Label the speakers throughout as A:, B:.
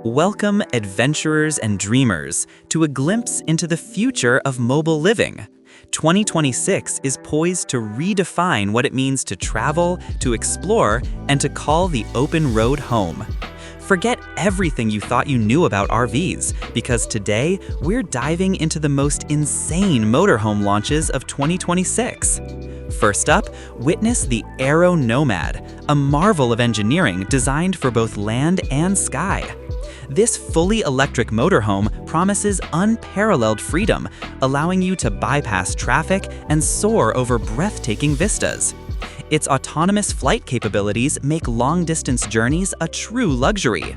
A: Welcome, adventurers and dreamers, to a glimpse into the future of mobile living. 2026 is poised to redefine what it means to travel, to explore, and to call the open road home. Forget everything you thought you knew about RVs, because today we're diving into the most insane motorhome launches of 2026. First up, witness the Aero Nomad, a marvel of engineering designed for both land and sky. This fully electric motorhome promises unparalleled freedom, allowing you to bypass traffic and soar over breathtaking vistas. Its autonomous flight capabilities make long-distance journeys a true luxury.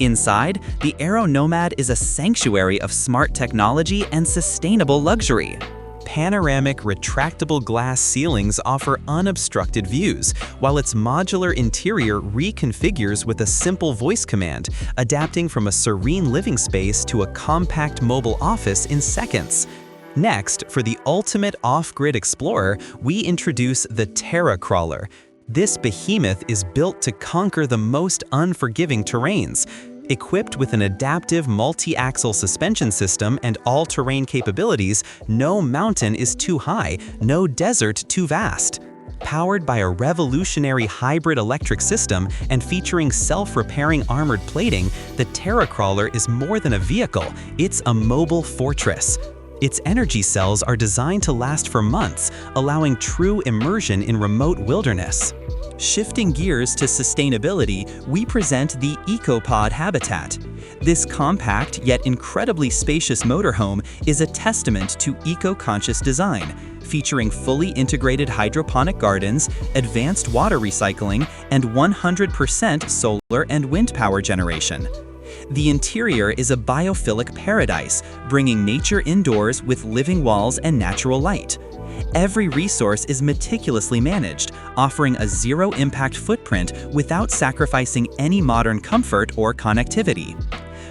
A: Inside, the Aero Nomad is a sanctuary of smart technology and sustainable luxury. Panoramic retractable glass ceilings offer unobstructed views, while its modular interior reconfigures with a simple voice command, adapting from a serene living space to a compact mobile office in seconds. Next, for the ultimate off-grid explorer, we introduce the Terra Crawler. This behemoth is built to conquer the most unforgiving terrains. Equipped with an adaptive multi-axle suspension system and all-terrain capabilities, no mountain is too high, no desert too vast. Powered by a revolutionary hybrid electric system and featuring self-repairing armored plating, the Terra Crawler is more than a vehicle, it's a mobile fortress. Its energy cells are designed to last for months, allowing true immersion in remote wilderness. Shifting gears to sustainability, we present the EcoPod Habitat. This compact yet incredibly spacious motorhome is a testament to eco-conscious design, featuring fully integrated hydroponic gardens, advanced water recycling, and 100% solar and wind power generation. The interior is a biophilic paradise, bringing nature indoors with living walls and natural light. Every resource is meticulously managed, offering a zero-impact footprint without sacrificing any modern comfort or connectivity.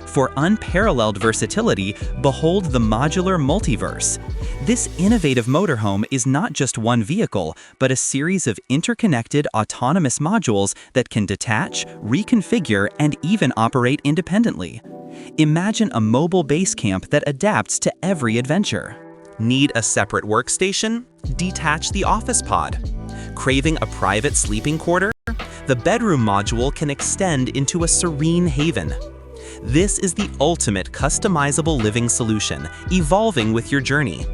A: For unparalleled versatility, behold the modular multiverse. This innovative motorhome is not just one vehicle, but a series of interconnected autonomous modules that can detach, reconfigure, and even operate independently. Imagine a mobile base camp that adapts to every adventure. Need a separate workstation? Detach the office pod. Craving a private sleeping quarter? The bedroom module can extend into a serene haven. This is the ultimate customizable living solution, evolving with your journey.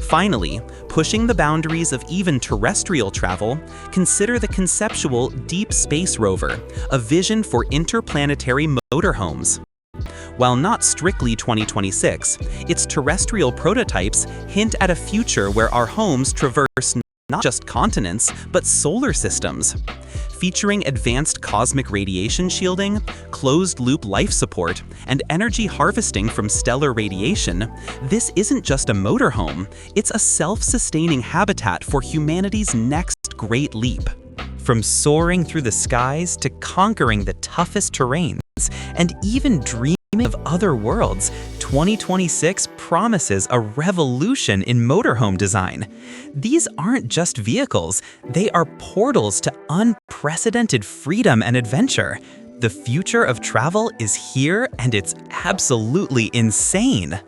A: Finally, pushing the boundaries of even terrestrial travel, consider the conceptual Deep Space Rover, a vision for interplanetary motorhomes. While not strictly 2026, its terrestrial prototypes hint at a future where our homes traverse not just continents, but solar systems. Featuring advanced cosmic radiation shielding, closed-loop life support, and energy harvesting from stellar radiation, this isn't just a motorhome, it's a self-sustaining habitat for humanity's next great leap. From soaring through the skies to conquering the toughest terrains, and even dreaming of other worlds, 2026 promises a revolution in motorhome design. These aren't just vehicles, they are portals to unprecedented freedom and adventure. The future of travel is here, and it's absolutely insane.